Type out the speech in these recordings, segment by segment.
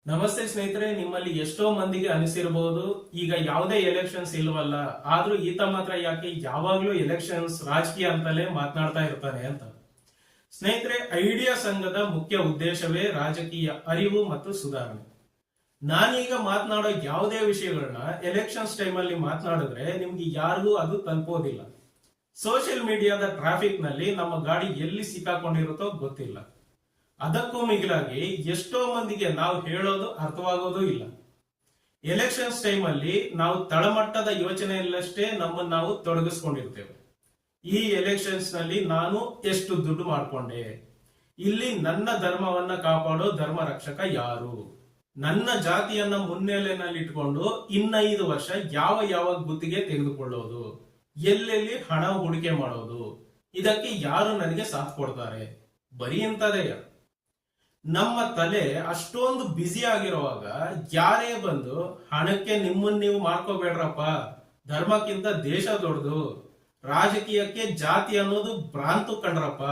ನಮಸ್ತೆ ಸ್ನೇಹಿತರೆ, ನಿಮ್ಮಲ್ಲಿ ಎಷ್ಟೋ ಮಂದಿಗೆ ಅನಿಸಿರಬಹುದು ಈಗ ಯಾವುದೇ ಎಲೆಕ್ಷನ್ಸ್ ಇಲ್ವಲ್ಲ, ಆದ್ರೂ ಈತ ಮಾತ್ರ ಯಾಕೆ ಯಾವಾಗ್ಲೂ ಎಲೆಕ್ಷನ್ಸ್ ರಾಜಕೀಯ ಅಂತಲೇ ಮಾತನಾಡ್ತಾ ಇರ್ತಾನೆ ಅಂತ. ಸ್ನೇಹಿತರೆ, ಐಡಿಯಾ ಸಂಘದ ಮುಖ್ಯ ಉದ್ದೇಶವೇ ರಾಜಕೀಯ ಅರಿವು ಮತ್ತು ಸುಧಾರಣೆ. ನಾನೀಗ ಮಾತನಾಡೋ ಯಾವುದೇ ವಿಷಯಗಳನ್ನ ಎಲೆಕ್ಷನ್ಸ್ ಟೈಮ್ ಅಲ್ಲಿ ಮಾತನಾಡಿದ್ರೆ ನಿಮ್ಗೆ ಯಾರಿಗೂ ಅದು ತಲುಪೋದಿಲ್ಲ. ಸೋಷಿಯಲ್ ಮೀಡಿಯಾದ ಟ್ರಾಫಿಕ್ ನಲ್ಲಿ ನಮ್ಮ ಗಾಡಿ ಎಲ್ಲಿ ಸಿಕ್ಕಾಕೊಂಡಿರುತ್ತೋ ಗೊತ್ತಿಲ್ಲ. ಅದಕ್ಕೂ ಮಿಗಿಲಾಗಿ ಎಷ್ಟೋ ಮಂದಿಗೆ ನಾವು ಹೇಳೋದು ಅರ್ಥವಾಗೋದು ಇಲ್ಲ. ಎಲೆಕ್ಷನ್ಸ್ ಟೈಮ್ ಅಲ್ಲಿ ನಾವು ತಳಮಟ್ಟದ ಯೋಚನೆಯಲ್ಲಷ್ಟೇ ನಮ್ಮನ್ನು ನಾವು ತೊಡಗಿಸ್ಕೊಂಡಿರ್ತೇವೆ. ಈ ಎಲೆಕ್ಷನ್ಸ್ ನಲ್ಲಿ ನಾನು ಎಷ್ಟು ದುಡ್ಡು ಮಾಡ್ಕೊಂಡೆ, ಇಲ್ಲಿ ನನ್ನ ಧರ್ಮವನ್ನ ಕಾಪಾಡೋ ಧರ್ಮ ರಕ್ಷಕ ಯಾರು, ನನ್ನ ಜಾತಿಯನ್ನ ಮುನ್ನೆಲೆನಲ್ಲಿ ಇಟ್ಕೊಂಡು ಇನ್ನ 5 ವರ್ಷ ಯಾವ ಯಾವ ಗುತ್ತಿಗೆ ತೆಗೆದುಕೊಳ್ಳೋದು, ಎಲ್ಲೆಲ್ಲಿ ಹಣ ಹೂಡಿಕೆ ಮಾಡೋದು, ಇದಕ್ಕೆ ಯಾರು ನನಗೆ ಸಾಥ್ ಕೊಡ್ತಾರೆ, ಬರೀ ಇಂಥದೇ. ನಮ್ಮ ತಲೆ ಅಷ್ಟೊಂದು ಬ್ಯುಸಿ ಆಗಿರುವಾಗ ಯಾರೇ ಬಂದು ಹಣಕ್ಕೆ ನಿಮ್ಮನ್ನ ನೀವು ಮಾಡ್ಕೋಬೇಡ್ರಪ್ಪ, ಧರ್ಮಕ್ಕಿಂತ ದೇಶ ದೊಡ್ಡದು, ರಾಜಕೀಯಕ್ಕೆ ಜಾತಿ ಅನ್ನೋದು ಭ್ರಾಂತು ಕಂಡ್ರಪ್ಪ,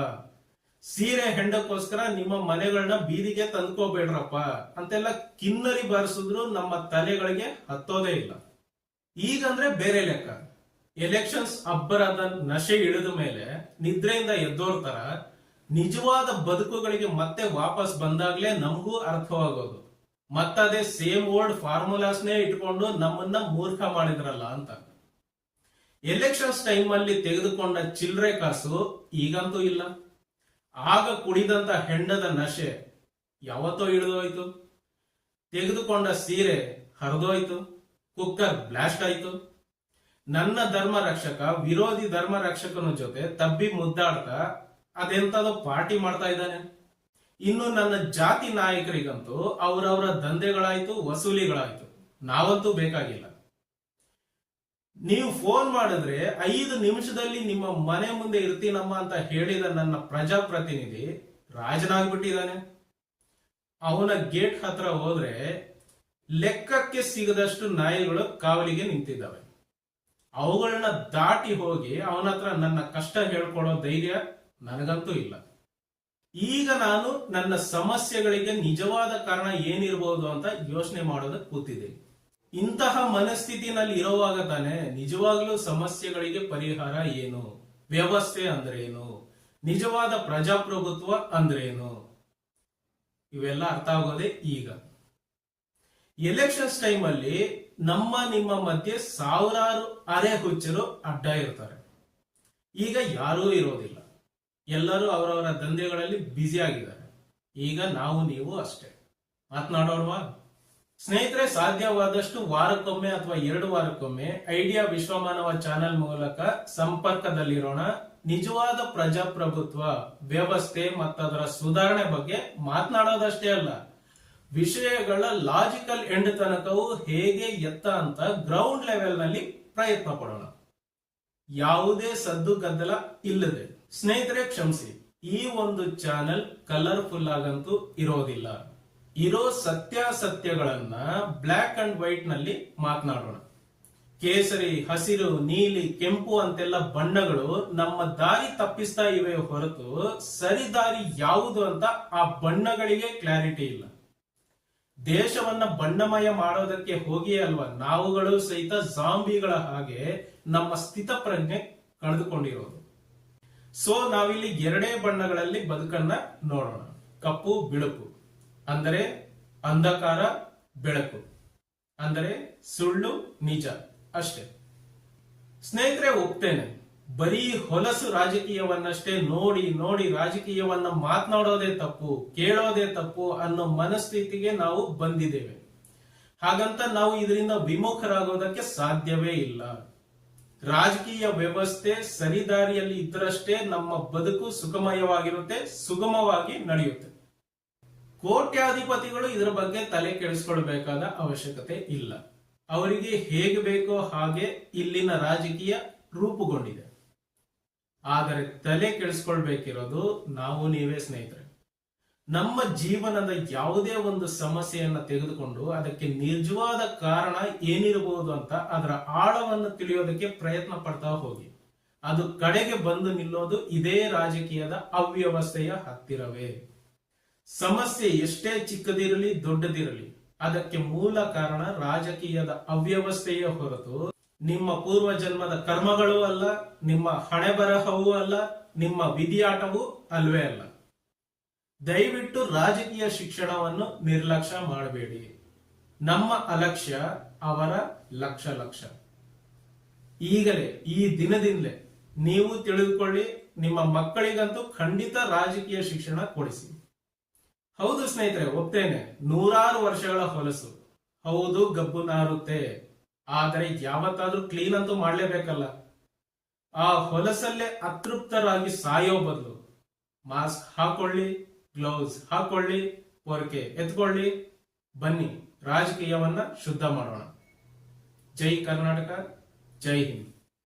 ಸೀರೆ ಹೆಂಡಕ್ಕೋಸ್ಕರ ನಿಮ್ಮ ಮನೆಗಳನ್ನ ಬೀದಿಗೆ ತಂದ್ಕೋಬೇಡ್ರಪ್ಪ ಅಂತೆಲ್ಲ ಕಿನ್ನರಿ ಬಾರಿಸಿದ್ರು ನಮ್ಮ ತಲೆಗಳಿಗೆ ಹತ್ತೋದೇ ಇಲ್ಲ. ಈಗಂದ್ರೆ ಬೇರೆ ಲೆಕ್ಕ. ಎಲೆಕ್ಷನ್ಸ್ ಅಬ್ಬರದ ನಶೆ ಇಳಿದ ಮೇಲೆ ನಿದ್ರೆಯಿಂದ ಎದ್ದೋರ್ತರ ನಿಜವಾದ ಬದುಕುಗಳಿಗೆ ಮತ್ತೆ ವಾಪಸ್ ಬಂದಾಗ್ಲೇ ನಮಗೂ ಅರ್ಥವಾಗೋದು, ಮತ್ತದೇ ಸೇಮ್ ಓಲ್ಡ್ ಫಾರ್ಮುಲಾಸ್ನೇ ಇಟ್ಕೊಂಡು ನಮ್ಮನ್ನ ಮೂರ್ಖ ಮಾಡಿದ್ರಲ್ಲ ಅಂತ. ಎಲೆಕ್ಷನ್ಸ್ ಟೈಮ್ ಅಲ್ಲಿ ತೆಗೆದುಕೊಂಡ ಚಿಲ್ಲರೆ ಕಾಸು ಈಗಂತೂ ಇಲ್ಲ. ಆಗ ಕುಡಿದಂತ ಹೆಂಡದ ನಶೆ ಯಾವತ್ತೋ ಇಳಿದೋಯ್ತು. ತೆಗೆದುಕೊಂಡ ಸೀರೆ ಹರಿದೋಯ್ತು, ಕುಕ್ಕರ್ ಬ್ಲಾಸ್ಟ್ ಆಯ್ತು. ನನ್ನ ಧರ್ಮ ರಕ್ಷಕ ವಿರೋಧಿ ಧರ್ಮ ರಕ್ಷಕನ ಜೊತೆ ತಬ್ಬಿ ಮುದ್ದಾಡ್ತಾ ಅದೆಂತದೋ ಪಾರ್ಟಿ ಮಾಡ್ತಾ ಇದ್ದಾನೆ. ಇನ್ನು ನನ್ನ ಜಾತಿ ನಾಯಕರಿಗಂತೂ ಅವರವರ ದಂಧೆಗಳಾಯ್ತು, ವಸೂಲಿಗಳಾಯ್ತು. ನಾವಂತೂ ಬೇಕಾಗಿಲ್ಲ. ನೀವು ಫೋನ್ ಮಾಡಿದ್ರೆ 5 ನಿಮಿಷದಲ್ಲಿ ನಿಮ್ಮ ಮನೆ ಮುಂದೆ ಇರ್ತೀನಮ್ಮ ಅಂತ ಹೇಳಿದ ನನ್ನ ಪ್ರಜಾಪ್ರತಿನಿಧಿ ರಾಜನಾಗ್ಬಿಟ್ಟಿದ್ದಾನೆ. ಅವನ ಗೇಟ್ ಹತ್ರ ಹೋದ್ರೆ ಲೆಕ್ಕಕ್ಕೆ ಸಿಗದಷ್ಟು ನಾಯಿಗಳು ಕಾವಲಿಗೆ ನಿಂತಿದ್ದಾವೆ. ಅವುಗಳನ್ನ ದಾಟಿ ಹೋಗಿ ಅವನ ಹತ್ರ ನನ್ನ ಕಷ್ಟ ಹೇಳ್ಕೊಳ್ಳೋ ಧೈರ್ಯ ನನಗಂತೂ ಇಲ್ಲ. ಈಗ ನಾನು ನನ್ನ ಸಮಸ್ಯೆಗಳಿಗೆ ನಿಜವಾದ ಕಾರಣ ಏನಿರಬಹುದು ಅಂತ ಯೋಚನೆ ಮಾಡೋದಕ್ಕೆ ಕೂತಿದ್ದೀನಿ. ಇಂತಹ ಮನಸ್ಥಿತಿನಲ್ಲಿ ಇರುವಾಗ ತಾನೆ ನಿಜವಾಗ್ಲೂ ಸಮಸ್ಯೆಗಳಿಗೆ ಪರಿಹಾರ ಏನು, ವ್ಯವಸ್ಥೆ ಅಂದ್ರೇನು, ನಿಜವಾದ ಪ್ರಜಾಪ್ರಭುತ್ವ ಅಂದ್ರೇನು, ಇವೆಲ್ಲ ಅರ್ಥ ಆಗೋದೇ ಈಗ. ಎಲೆಕ್ಷನ್ಸ್ ಟೈಮ್ ಅಲ್ಲಿ ನಮ್ಮ ನಿಮ್ಮ ಮಧ್ಯೆ ಸಾವಿರಾರು ಅರೆ ಹುಚ್ಚರು ಅಡ್ಡ ಇರ್ತಾರೆ. ಈಗ ಯಾರೂ ಇರೋದಿಲ್ಲ. ಎಲ್ಲರೂ ಅವರವರ ದಂಧೆಗಳಲ್ಲಿ ಬ್ಯುಸಿ ಆಗಿದ್ದಾರೆ. ಈಗ ನಾವು ನೀವು ಅಷ್ಟೇ. ಮಾತನಾಡೋಣವಾ ಸ್ನೇಹಿತರೆ? ಸಾಧ್ಯವಾದಷ್ಟು ವಾರಕ್ಕೊಮ್ಮೆ ಅಥವಾ 2 ವಾರಕ್ಕೊಮ್ಮೆ ಐಡಿಯಾ ವಿಶ್ವಮಾನವ ಚಾನೆಲ್ ಮೂಲಕ ಸಂಪರ್ಕದಲ್ಲಿರೋಣ. ನಿಜವಾದ ಪ್ರಜಾಪ್ರಭುತ್ವ ವ್ಯವಸ್ಥೆ ಮತ್ತದರ ಸುಧಾರಣೆ ಬಗ್ಗೆ ಮಾತನಾಡೋದಷ್ಟೇ ಅಲ್ಲ, ವಿಷಯಗಳ ಲಾಜಿಕಲ್ ಎಂಡ್ ತನಕವೂ ಹೇಗೆ ಎತ್ತ ಅಂತ ಗ್ರೌಂಡ್ ಲೆವೆಲ್ ನಲ್ಲಿ ಪ್ರಯತ್ನ ಪಡೋಣ, ಯಾವುದೇ ಸದ್ದು ಗದ್ದಲ ಇಲ್ಲದೆ. ಸ್ನೇಹಿತರೆ ಕ್ಷಮಿಸಿ, ಈ ಒಂದು ಚಾನೆಲ್ ಕಲರ್ಫುಲ್ ಆಗಂತೂ ಇರೋದಿಲ್ಲ. ಇರೋ ಸತ್ಯಾಸತ್ಯಗಳನ್ನ ಬ್ಲಾಕ್ ಅಂಡ್ ವೈಟ್ ನಲ್ಲಿ ಮಾತನಾಡೋಣ. ಕೇಸರಿ, ಹಸಿರು, ನೀಲಿ, ಕೆಂಪು ಅಂತೆಲ್ಲ ಬಣ್ಣಗಳು ನಮ್ಮ ದಾರಿ ತಪ್ಪಿಸ್ತಾ ಇವೆ ಹೊರತು ಸರಿ ದಾರಿ ಯಾವುದು ಅಂತ ಆ ಬಣ್ಣಗಳಿಗೆ ಕ್ಲಾರಿಟಿ ಇಲ್ಲ. ದೇಶವನ್ನ ಬಣ್ಣಮಯ ಮಾಡೋದಕ್ಕೆ ಹೋಗಿ ಅಲ್ವಾ ನಾವುಗಳು ಸಹಿತ ಜಾಂಬಿಗಳ ಹಾಗೆ ನಮ್ಮ ಸ್ಥಿತ ಪ್ರಜ್ಞೆ ಕಳೆದುಕೊಂಡಿರೋದು. ಸೊ ನಾವಿಲ್ಲಿ 2 ಬಣ್ಣಗಳಲ್ಲಿ ಬದುಕನ್ನ ನೋಡೋಣ. ಕಪ್ಪು ಬಿಳುಪು ಅಂದರೆ ಅಂಧಕಾರ ಬೆಳಕು, ಅಂದರೆ ಸುಳ್ಳು ನಿಜ ಅಷ್ಟೇ. ಸ್ನೇಹಿತರೆ ಒಪ್ತೇನೆ, ಬರೀ ಹೊಲಸು ರಾಜಕೀಯವನ್ನಷ್ಟೇ ನೋಡಿ ನೋಡಿ ರಾಜಕೀಯವನ್ನ ಮಾತನಾಡೋದೇ ತಪ್ಪು, ಕೇಳೋದೇ ತಪ್ಪು ಅನ್ನೋ ಮನಸ್ಥಿತಿಗೆ ನಾವು ಬಂದಿದ್ದೇವೆ. ಹಾಗಂತ ನಾವು ಇದರಿಂದ ವಿಮುಖರಾಗೋದಕ್ಕೆ ಸಾಧ್ಯವೇ ಇಲ್ಲ. ರಾಜಕೀಯ ವ್ಯವಸ್ಥೆ ಸರಿದಾರಿಯಲ್ಲಿ ಇದ್ದರಷ್ಟೇ ನಮ್ಮ ಬದುಕು ಸುಖಮಯವಾಗಿರುತ್ತೆ, ಸುಗಮವಾಗಿ ನಡೆಯುತ್ತೆ. ಕೋಟ್ಯಾಧಿಪತಿಗಳು ಇದರ ಬಗ್ಗೆ ತಲೆ ಕೆಡಿಸ್ಕೊಳ್ಬೇಕಾದ ಅವಶ್ಯಕತೆ ಇಲ್ಲ. ಅವರಿಗೆ ಹೇಗೆ ಬೇಕೋ ಹಾಗೆ ಇಲ್ಲಿನ ರಾಜಕೀಯ ರೂಪುಗೊಂಡಿದೆ. ಆದರೆ ತಲೆ ಕೆಡಿಸ್ಕೊಳ್ಬೇಕಿರೋದು ನಾವು ನೀವೇ ಸ್ನೇಹಿತರೆ. ನಮ್ಮ ಜೀವನದ ಯಾವುದೇ ಒಂದು ಸಮಸ್ಯೆಯನ್ನ ತೆಗೆದುಕೊಂಡು ಅದಕ್ಕೆ ನಿಜವಾದ ಕಾರಣ ಏನಿರಬಹುದು ಅಂತ ಅದರ ಆಳವನ್ನು ತಿಳಿಯೋದಕ್ಕೆ ಪ್ರಯತ್ನ ಪಡ್ತಾ ಹೋಗಿ. ಅದು ಕಡೆಗೆ ಬಂದು ನಿಲ್ಲೋದು ಇದೇ ರಾಜಕೀಯದ ಅವ್ಯವಸ್ಥೆಯ ಹತ್ತಿರವೇ. ಸಮಸ್ಯೆ ಎಷ್ಟೇ ಚಿಕ್ಕದಿರಲಿ ದೊಡ್ಡದಿರಲಿ ಅದಕ್ಕೆ ಮೂಲ ಕಾರಣ ರಾಜಕೀಯದ ಅವ್ಯವಸ್ಥೆಯೇ ಹೊರತು ನಿಮ್ಮ ಪೂರ್ವ ಜನ್ಮದ ಕರ್ಮಗಳೂ ಅಲ್ಲ, ನಿಮ್ಮ ಹಣೆ ಬರಹವೂ ಅಲ್ಲ, ನಿಮ್ಮ ವಿಧಿಯಾಟವೂ ಅಲ್ವೇ ಅಲ್ಲ. ದಯವಿಟ್ಟು ರಾಜಕೀಯ ಶಿಕ್ಷಣವನ್ನು ನಿರ್ಲಕ್ಷ್ಯ ಮಾಡಬೇಡಿ. ನಮ್ಮ ಅಲಕ್ಷ್ಯ ಅವರ ಲಕ್ಷ್ಯ. ಈಗಲೇ ಈ ದಿನದಿಂದಲೇ ನೀವು ತಿಳಿದುಕೊಳ್ಳಿ, ನಿಮ್ಮ ಮಕ್ಕಳಿಗಂತೂ ಖಂಡಿತ ರಾಜಕೀಯ ಶಿಕ್ಷಣ ಕೊಡಿಸಿ. ಹೌದು ಸ್ನೇಹಿತರೆ, ಒಪ್ತೇನೆ, 100 ವರ್ಷಗಳ ಹೊಲಸು, ಹೌದು ಗಬ್ಬು ನಾರುತ್ತೆ, ಆದರೆ ಯಾವತ್ತಾದ್ರೂ ಕ್ಲೀನ್ ಅಂತೂ ಮಾಡ್ಲೇಬೇಕಲ್ಲ. ಆ ಹೊಲಸಲ್ಲೇ ಅತೃಪ್ತರಾಗಿ ಸಾಯೋ ಬದಲು ಮಾಸ್ಕ್ ಹಾಕೊಳ್ಳಿ, ಗ್ಲೌಸ್ ಹಾಕೊಳ್ಳಿ, ಪೊರಕೆ ಎತ್ಕೊಳ್ಳಿ, ಬನ್ನಿ ರಾಜಕೀಯವನ್ನ ಶುದ್ಧ ಮಾಡೋಣ. ಜೈ ಕರ್ನಾಟಕ, ಜೈ ಹಿಂದ್.